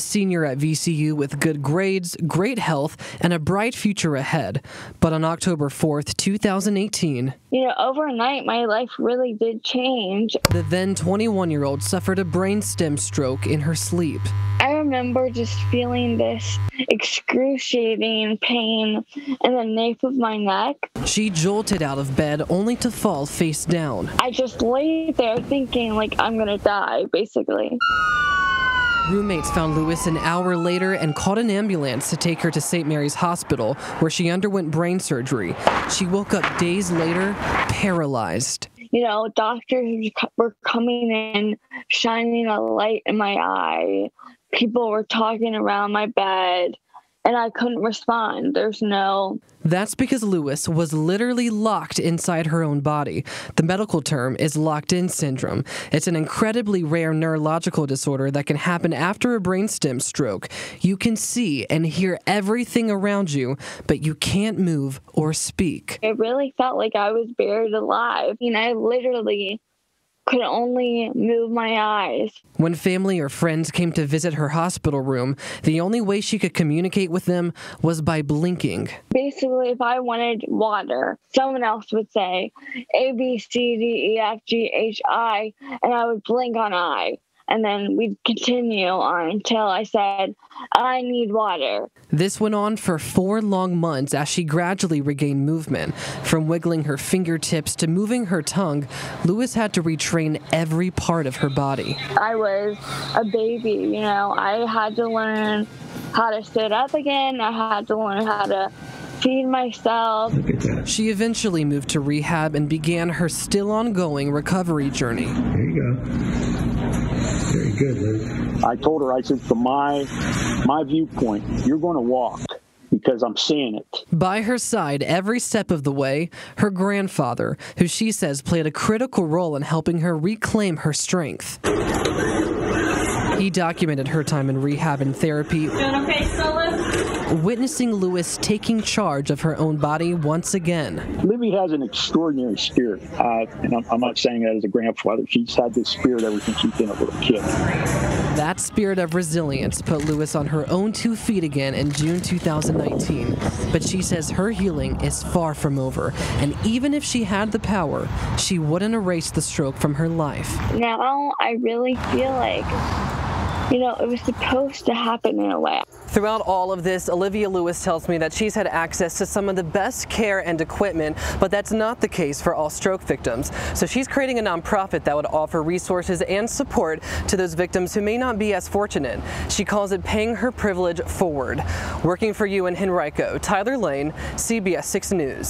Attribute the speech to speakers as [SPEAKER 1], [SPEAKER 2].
[SPEAKER 1] a senior at VCU with good grades, great health, and a bright future ahead. But on October 4th, 2018,
[SPEAKER 2] overnight my life really did change.
[SPEAKER 1] The then 21-year-old suffered a brainstem stroke in her sleep.
[SPEAKER 2] I remember just feeling this excruciating pain in the nape of my neck.
[SPEAKER 1] She jolted out of bed only to fall face down.
[SPEAKER 2] I just lay there thinking like I'm gonna die, basically.
[SPEAKER 1] Roommates found Lewis an hour later and called an ambulance to take her to St. Mary's Hospital, where she underwent brain surgery. She woke up days later, paralyzed.
[SPEAKER 2] Doctors were coming in, shining a light in my eye. People were talking around my bed, and I couldn't respond.
[SPEAKER 1] That's because Lewis was literally locked inside her own body. The medical term is locked-in syndrome. It's an incredibly rare neurological disorder that can happen after a brainstem stroke. You can see and hear everything around you, but you can't move or speak.
[SPEAKER 2] It really felt like I was buried alive. I literally could only move my eyes.
[SPEAKER 1] When family or friends came to visit her hospital room, the only way she could communicate with them was by blinking.
[SPEAKER 2] Basically, if I wanted water, someone else would say A, B, C, D, E, F, G, H, I, and I would blink on I. And then we'd continue on until I said, I need water.
[SPEAKER 1] This went on for 4 long months as she gradually regained movement. From wiggling her fingertips to moving her tongue, Lewis had to retrain every part of her body.
[SPEAKER 2] I was a baby, I had to learn how to sit up again. I had to learn how to feed myself.
[SPEAKER 1] She eventually moved to rehab and began her still ongoing recovery journey.
[SPEAKER 3] There you go. Very good, Liz.
[SPEAKER 4] I told her, I said, from my viewpoint, you're going to walk because I'm seeing it.
[SPEAKER 1] By her side every step of the way, her grandfather, who she says played a critical role in helping her reclaim her strength. He documented her time in rehab and therapy,
[SPEAKER 2] Doing okay, Stella?
[SPEAKER 1] witnessing Lewis taking charge of her own body once again.
[SPEAKER 4] Libby has an extraordinary spirit, and I'm not saying that as a grandfather. She's had this spirit ever since she's been a little kid.
[SPEAKER 1] That spirit of resilience put Lewis on her own 2 feet again in June 2019. But she says her healing is far from over, and even if she had the power, she wouldn't erase the stroke from her life.
[SPEAKER 2] Now I really feel like, it was supposed to happen in a way.
[SPEAKER 1] Throughout all of this, Olivia Lewis tells me that she's had access to some of the best care and equipment, but that's not the case for all stroke victims. So she's creating a nonprofit that would offer resources and support to those victims who may not be as fortunate. She calls it paying her privilege forward. Working for you in Henrico, Tyler Lane, CBS 6 News.